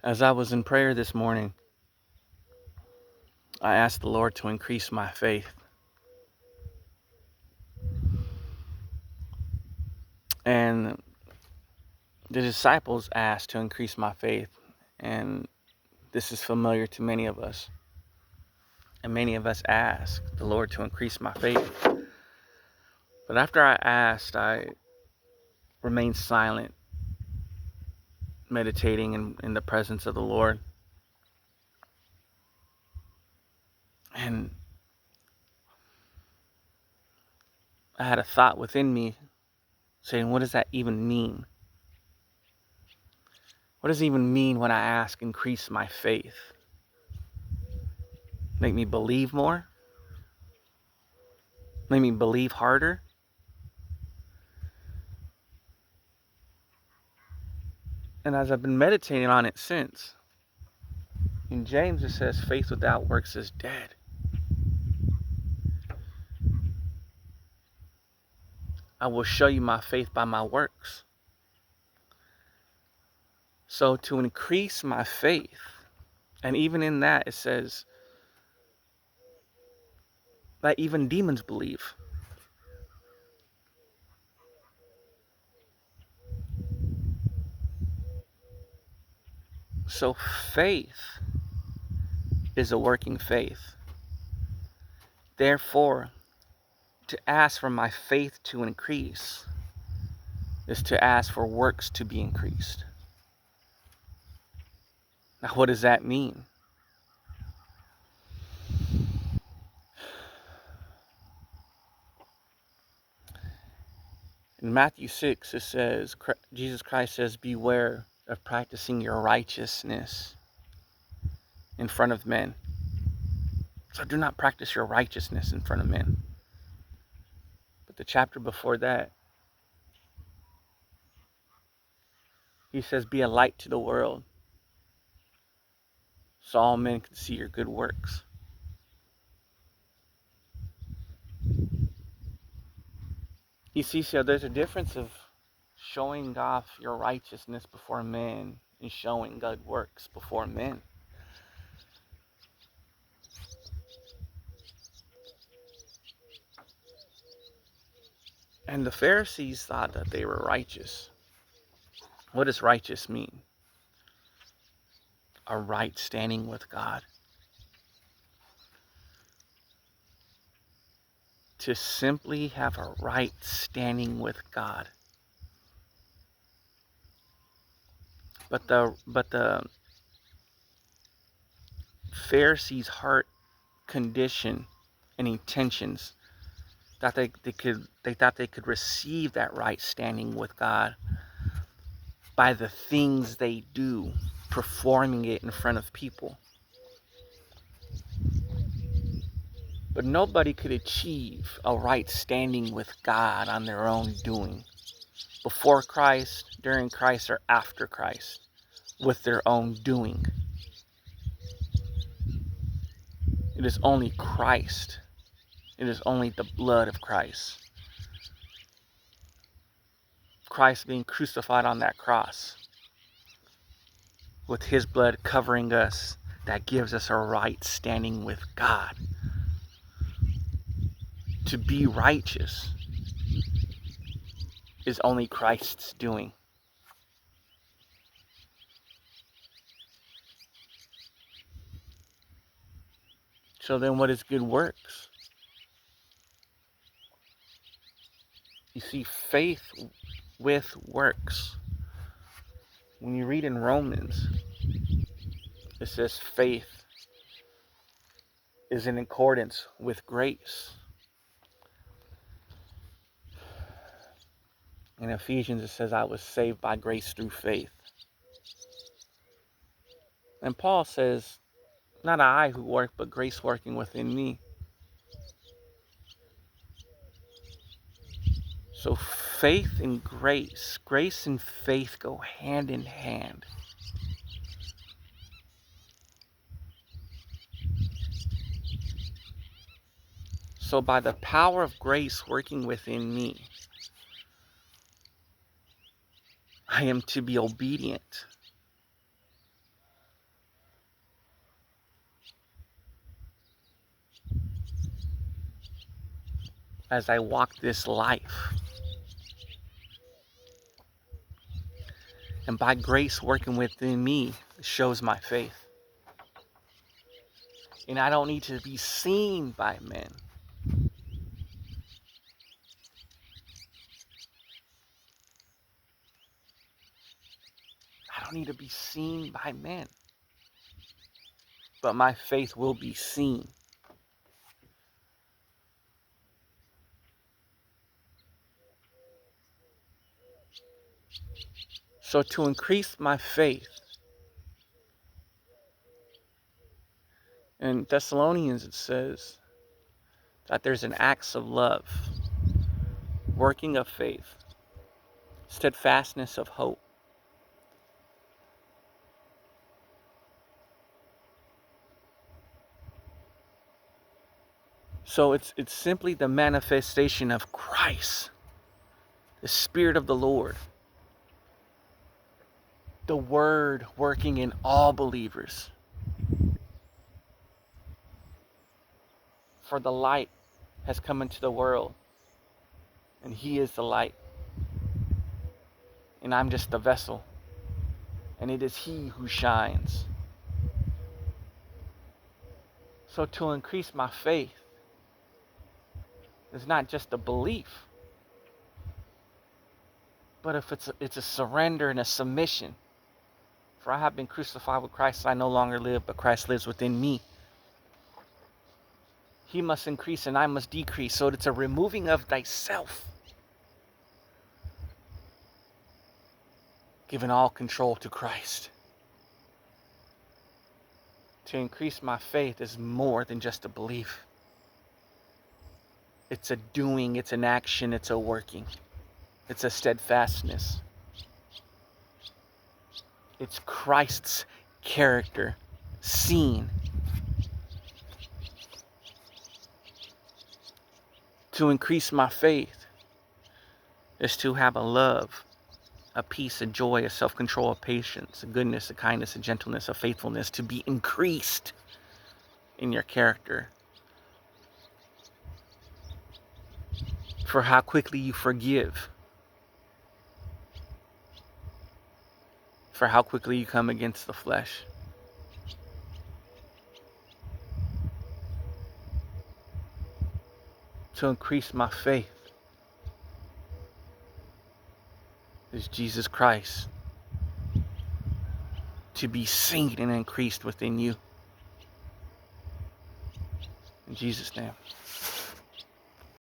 As I was in prayer this morning, I asked the Lord to increase my faith. And the disciples asked to increase my faith. And this is familiar to many of us. And many of us ask the Lord to increase my faith. But after I asked, I remained silent, meditating in the presence of the Lord. And I had a thought within me saying, what does that even mean? What does it even mean when I ask, increase my faith? Make me believe more? Make me believe harder? And as I've been meditating on it since, in James it says, faith without works is dead. I will show you my faith by my works. So to increase my faith, and even in that it says that even demons believe. So faith is a working faith. Therefore, to ask for my faith to increase is to ask for works to be increased. Now, what does that mean? In Matthew 6, it says, Jesus Christ says, beware of practicing your righteousness in front of men. So do not practice your righteousness in front of men. But the chapter before that, he says, be a light to the world, so all men can see your good works. You see, so there's a difference of showing off your righteousness before men and showing good works before men. And the Pharisees thought that they were righteous. What does righteous mean? A right standing with God. To simply have a right standing with God. But the Pharisees' heart condition and intentions that they thought they could receive that right standing with God by the things they do, performing it in front of people. But nobody could achieve a right standing with God on their own doing, before Christ, during Christ, or after Christ, with their own doing. It is only Christ. It is only the blood of Christ. Christ being crucified on that cross, with his blood covering us, that gives us a right standing with God. To be righteous is only Christ's doing. So then what is good works? You see, faith with works. When you read in Romans, it says faith is in accordance with grace. In Ephesians, it says, I was saved by grace through faith. And Paul says, not I who work, but grace working within me. So faith and grace and faith go hand in hand. So by the power of grace working within me, I am to be obedient as I walk this life. And by grace working within me shows my faith. And I don't need to be seen by men. I don't need to be seen by men. But my faith will be seen. So to increase my faith, in Thessalonians it says that there's an acts of love, working of faith, steadfastness of hope. So it's simply the manifestation of Christ, the Spirit of the Lord, the Word working in all believers. For the light has come into the world, and He is the light. And I'm just the vessel, and it is He who shines. So to increase my faith is not just a belief, but if it's a surrender and a submission. For I have been crucified with Christ, I no longer live, but Christ lives within me. He must increase and I must decrease. So it's a removing of thyself, giving all control to Christ. To increase my faith is more than just a belief. It's a doing, it's an action, it's a working. It's a steadfastness. It's Christ's character seen. To increase my faith is to have a love, a peace, a joy, a self-control, a patience, a goodness, a kindness, a gentleness, a faithfulness, to be increased in your character. For how quickly you forgive. For how quickly you come against the flesh. To increase my faith is Jesus Christ. To be seen and increased within you. In Jesus' name.